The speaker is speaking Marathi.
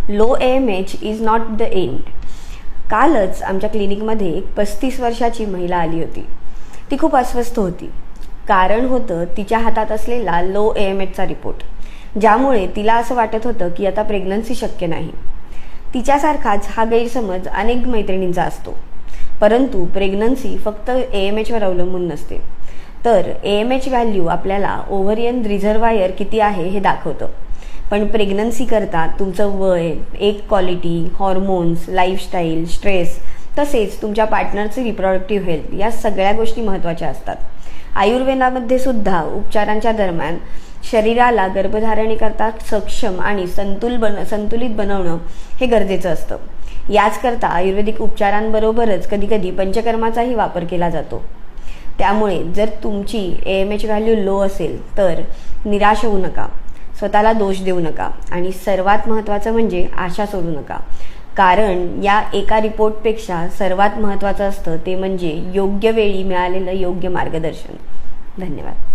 Low AMH is not the end. कालच आमच्या क्लिनिकमध्ये एक 35 वर्षाची महिला आली होती. ती खूप अस्वस्थ होती. कारण होतं तिच्या हातात असलेला लो AMHचा रिपोर्ट, ज्यामुळे तिला असं वाटत होतं की आता प्रेग्नन्सी शक्य नाही. तिच्यासारखाच हा गैरसमज अनेक मैत्रिणींचा असतो. परंतु प्रेग्नन्सी फक्त AMHवर अवलंबून नसते, तर AMH व्हॅल्यू आपल्याला ओव्हरियन रिझर्वायर किती आहे हे दाखवतं. पण प्रेग्नन्सी करता तुमचं वय, एक क्वालिटी, हॉर्मोन्स, लाईफस्टाईल, स्ट्रेस तसेच तुमच्या पार्टनरचे रिप्रोडक्टिव्ह हेल्थ या सगळ्या गोष्टी महत्त्वाच्या असतात. आयुर्वेदामध्ये सुद्धा उपचारांच्या दरम्यान शरीराला गर्भधारणेकरता सक्षम आणि संतुलित बनवणं हे गरजेचं असतं. याचकरता आयुर्वेदिक उपचारांबरोबरच कधीकधी पंचकर्माचाही वापर केला जातो. त्यामुळे जर तुमची AMH व्हॅल्यू लो असेल तर निराश होऊ नका, स्वतःला दोष देऊ नका आणि सर्वात महत्त्वाचं म्हणजे आशा सोडू नका. कारण या एका रिपोर्टपेक्षा सर्वात महत्त्वाचं असतं ते म्हणजे योग्य वेळी मिळालेलं योग्य मार्गदर्शन. धन्यवाद.